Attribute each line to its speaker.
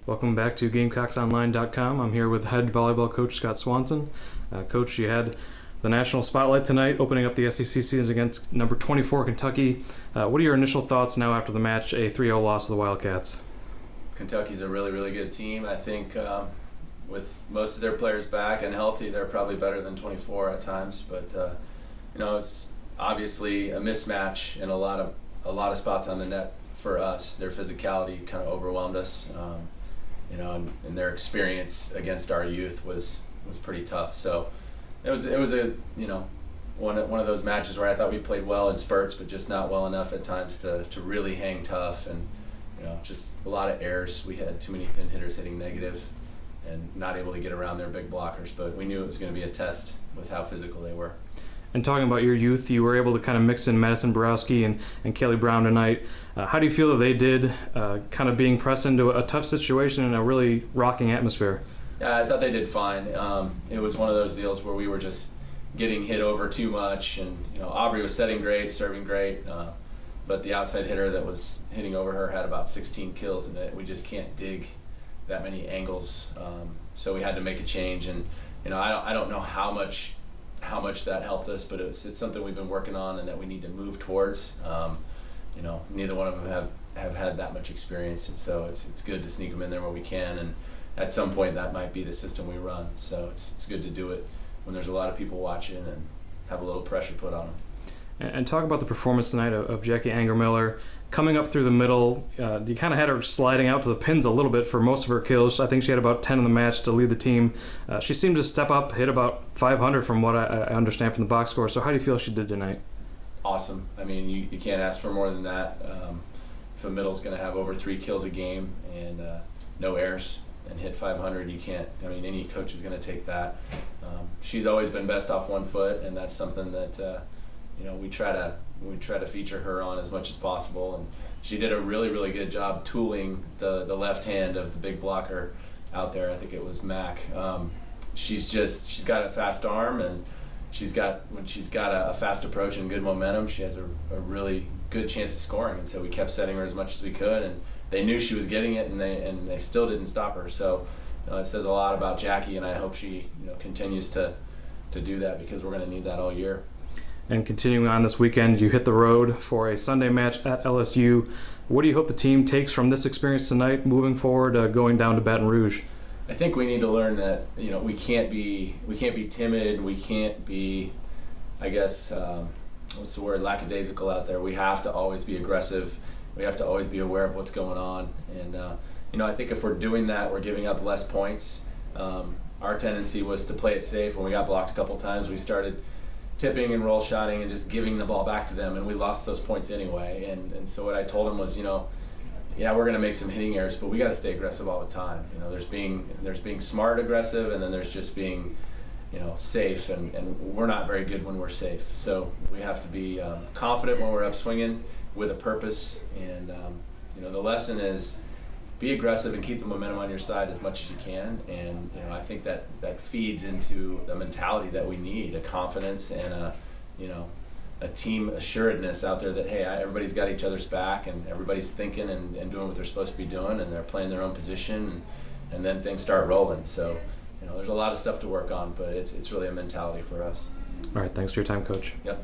Speaker 1: Welcome back to GamecocksOnline.com. I'm here with head volleyball coach Scott Swanson. Coach, you had the national spotlight tonight, opening up the SEC season against number 24 Kentucky. What are your initial thoughts now after the match, a 3-0 loss to the Wildcats?
Speaker 2: Kentucky's a really, really good team. I think with most of their players back and healthy, they're probably better than 24 at times. But it's obviously a mismatch in a lot of spots on the net for us. Their physicality kind of overwhelmed us. And their experience against our youth was pretty tough. So it was a one of those matches where I thought we played well in spurts, but just not well enough at times to really hang tough, and just a lot of errors. We had too many pin hitters hitting negative and not able to get around their big blockers, but we knew it was going to be a test with how physical they were.
Speaker 1: And talking about your youth, you were able to kind of mix in Madison Borowski and Kaylee Brown tonight. How do you feel that they did, kind of being pressed into a tough situation in a really rocking atmosphere?
Speaker 2: Yeah, I thought they did fine. It was one of those deals where we were just getting hit over too much, and Aubrey was setting great, serving great, but the outside hitter that was hitting over her had about 16 kills, and we just can't dig that many angles. So we had to make a change, and I don't know how much that helped us, but it's something we've been working on and that we need to move towards. Neither one of them have had that much experience, and so it's good to sneak them in there where we can, and at some point that might be the system we run. So it's good to do it when there's a lot of people watching and have a little pressure put on them.
Speaker 1: And talk about the performance tonight of Jackie Anger-Miller. Coming up through the middle, you kind of had her sliding out to the pins a little bit for most of her kills. I think she had about 10 in the match to lead the team. She seemed to step up, hit about 500 from what I understand from the box score. So how do you feel she did tonight?
Speaker 2: Awesome. I mean, you can't ask for more than that. If a middle's going to have over 3 kills a game and no errors and hit 500, you can't. I mean, any coach is going to take that. She's always been best off one foot, and that's something that we try to feature her on as much as possible. And she did a really, really good job tooling the left hand of the big blocker out there. I think it was Mac. She's got a fast arm, and when she's got a fast approach and good momentum, she has a really good chance of scoring. And so we kept setting her as much as we could, and they knew she was getting it, and they still didn't stop her. So it says a lot about Jackie, and I hope she continues to do that, because we're going to need that all year.
Speaker 1: And continuing on this weekend, you hit the road for a Sunday match at LSU. What do you hope the team takes from this experience tonight, moving forward, going down to Baton Rouge?
Speaker 2: I think we need to learn that we can't be timid. We can't be, I guess, what's the word, lackadaisical out there. We have to always be aggressive. We have to always be aware of what's going on. And I think if we're doing that, we're giving up less points. Our tendency was to play it safe. When we got blocked a couple times, we started tipping and roll shotting and just giving the ball back to them, and we lost those points anyway. And so what I told him was, yeah, we're going to make some hitting errors, but we got to stay aggressive all the time. There's being smart aggressive, and then there's just being safe, and we're not very good when we're safe. So we have to be confident when we're up swinging with a purpose. And the lesson is be aggressive and keep the momentum on your side as much as you can. And I think that feeds into the mentality that we need, a confidence and a team assuredness out there that, hey, everybody's got each other's back, and everybody's thinking and doing what they're supposed to be doing, and they're playing their own position, and then things start rolling. So there's a lot of stuff to work on, but it's really a mentality for us.
Speaker 1: All right, thanks for your time, Coach.
Speaker 2: Yep.